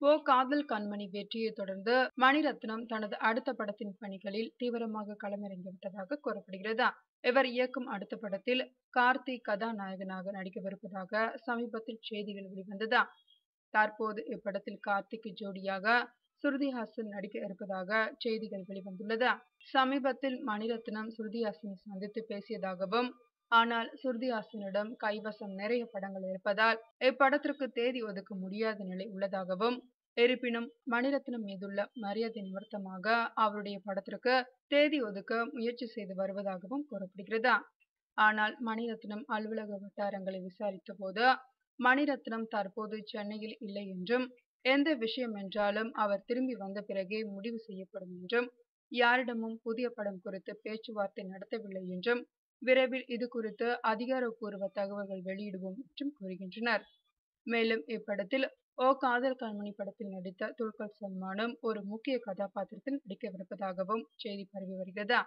ஓ காதல் கண்மணி வெற்றியை தொடர்ந்து மணிரத்னம் தனது அடுத்த படத்தின் பணிகளில் தீவிரமாக களமிறங்கிவிட்டதாக கூறப்படுகிறது. இவர் இயக்கும் அடுத்த படத்தில் கார்த்திக் கதாநாயகனாக நடிக்கவிருப்பதாக சமீபத்தில் செய்திகள் வெளிவந்தது. தற்போது இப்படத்தில் கார்த்திக்கு ஜோடியாக ஸ்ருதிஹாசன் நடிக்க இருப்பதாக செய்திகள் வெளிவந்துள்ளது. சமீபத்தில் மணிரத்னம் ஸ்ருதிஹாசனை சந்தித்து பேசியதாகவும், ஆனால் ஸ்ருதிஹாசனிடம் கைவசம் நிறைய படங்கள் இருப்பதால் இப்படத்திற்கு தேதி ஒதுக்க முடியாத நிலை உள்ளதாகவும், இருப்பினும் மணிரத்னம் மீதுள்ள மரியாதை நிமித்தமாக அவருடைய படத்திற்கு தேதி ஒதுக்க முயற்சி செய்து வருவதாகவும் கூறப்படுகிறது. ஆனால் மணிரத்னம் அலுவலக வட்டாரங்களை விசாரித்த போது மணிரத்னம் தற்போது சென்னையில் இல்லை என்றும், எந்த விஷயம் என்றாலும் அவர் திரும்பி வந்த பிறகே முடிவு செய்யப்படும் என்றும், யாரிடமும் புதிய படம் குறித்து பேச்சுவார்த்தை நடத்தவில்லை என்றும், விரைவில் இது குறித்து அதிகாரப்பூர்வ தகவல்கள் வெளியிடுவோம் என்றும் கூறுகின்றனர். மேலும் இப்படத்தில் ஓ காதல் கண்மணி படத்தில் நடித்த துல்கர் சல்மானும் ஒரு முக்கிய கதாபாத்திரத்தில் நடிக்கவிருப்பதாகவும் செய்தி பரவி வருகிறது.